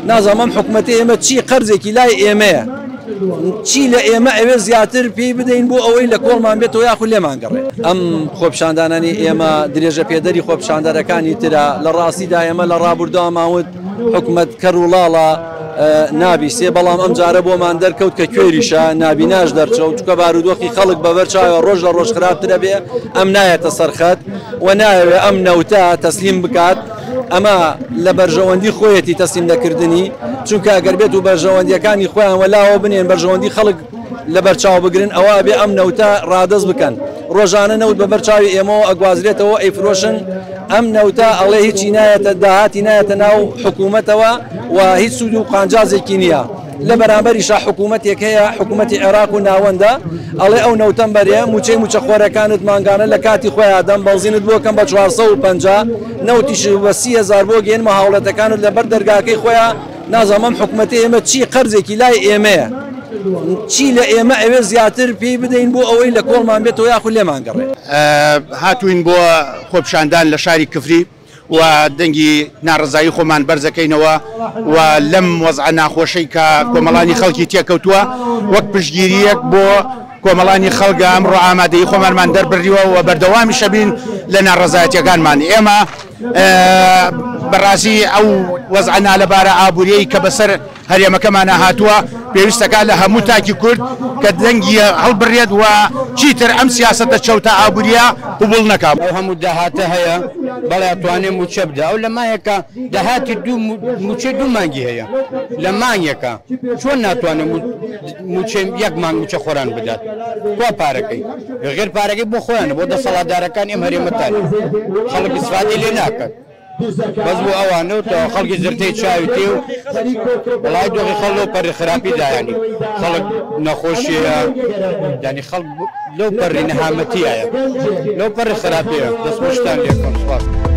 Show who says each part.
Speaker 1: نازانم حکوومەتی ئێمە چی قەرزێکی لای ئێمەیە چی لە ئێمە ئەوێ زیاتر پێی بدەین بۆ ئەوەی لە کۆڵمان بێتەوە یاخود لێمان گەڕێ. ئەم خۆپیشاندانانی ئێمە درێژە پێدەری خۆپیشاندەرەکانی ترە لە ڕاستیدا ئێمە لە ڕابردووە ماوت حکوومەت کەڕوڵاڵە نابیسێ، بەڵام ئەم جارە بۆمان دەرکەوت کە کوێریشە نابیناش دەرچەوت چکە بارودۆخی خەڵک بەبەر چاوە ڕۆژ لە ڕۆژ خراپترە بێ، ئەم نایەتە سەرخەت و نایەوێ ئەم نەوتە تەسلیم بکات. ئەمە لە بەرژەوەندی خۆیەتی تەسلیم نەکردنی، چونکە ئەگەر بێت و بەرژەوەندیەکانی خۆیان وەلاوە بنێن بەرژەوەندی خەڵک لەبەر چاو بگرن ئەوە بێ ئەم نەوتە ڕادەست بکەن. ڕۆژانە نەوت بەبەر چاوی ئێمەوە ئەگوازرێتەوە ئەیفرۆشن، ئەم نەوتە ئەڵێ هیچی نایەتە داهاتی نایەتە ناو حکوومەتەوە و هیچ سوود و قانجازێکی نییە. لە بەرامبەریشە حکوومەتێک هەیە، حکوومەتی عێراق و ناوەندە، ئەڵێ ئەو نەوتەم بەرێ موچەی موچە خۆرەکانت مانگانە لە کاتی خۆیان دەم بەڵزینت بۆکەم بە 450 نەوتیش بە 30,000 بۆ گەێنمە هاوڵەتەکانت لەبەر دەرگاکەی خۆیان. نازانم حکوومەتی ئێمە چی قەرزێکی لای ئێمەیە چی لە ئێمە ئەوێ زیاتر پێی بدەین بۆ ئەوەی لە کۆڵمان بێتەوە یاخود لێمان گەڕێ.
Speaker 2: هاتوین بۆ خۆپیشاندان لە شاری کفری و دەنگی ناڕزایی خۆمان بەرزەکەینەوە و لەم وەزع ناخۆشەی کە کۆمەڵانی خەڵکی تێکەوتووە وەک پشتگیریەک بۆ کۆمەڵانی خەڵگە ئەمڕۆ ئامادەی خۆمانمان دەربڕیوە و بەردەوامی شەبین لە ناڕزایەتیەکانمان. ئێمە بەڕاستی ئەو وەزع نالەبارە ئابووریەی کە بەسەر هەرێمەکەمانە هاتووە پێویستەکە لە هەموو تاکی کورد کە دەنگی هەڵبڕێت و چیتر ئەم سیاسەتە چەوتە ئابووریە قبوڵ نەکات.
Speaker 3: ئەو هەموو داهاتە هەیە بەڵێ ئەتوانێت موچە بدە. ئەو لە مایەکە داهاتی موچە دوو مانگی هەیە لە مانگێکە چۆن ناتوانێت یەک مانگ موچە خۆران بدات؟ کوا پارەکەی غێر پارەکەی بۆ خۆیانە بۆ دەسەڵاتدارەکان ئێم هەرێمەتان خەڵک ئیسفادەی لێ ناکات بەس بۆ ئەوانە و خەڵکی زرتەی چاوی تێ و وڵای دۆخی خەڵ لەو پەڕی خراپی دایانی خەڵک نەخۆشیە ینی خەڵک لەو پەڕی نەهامەتیایە لەو پەڕی خراپیە دەستپۆشتان لێکۆن.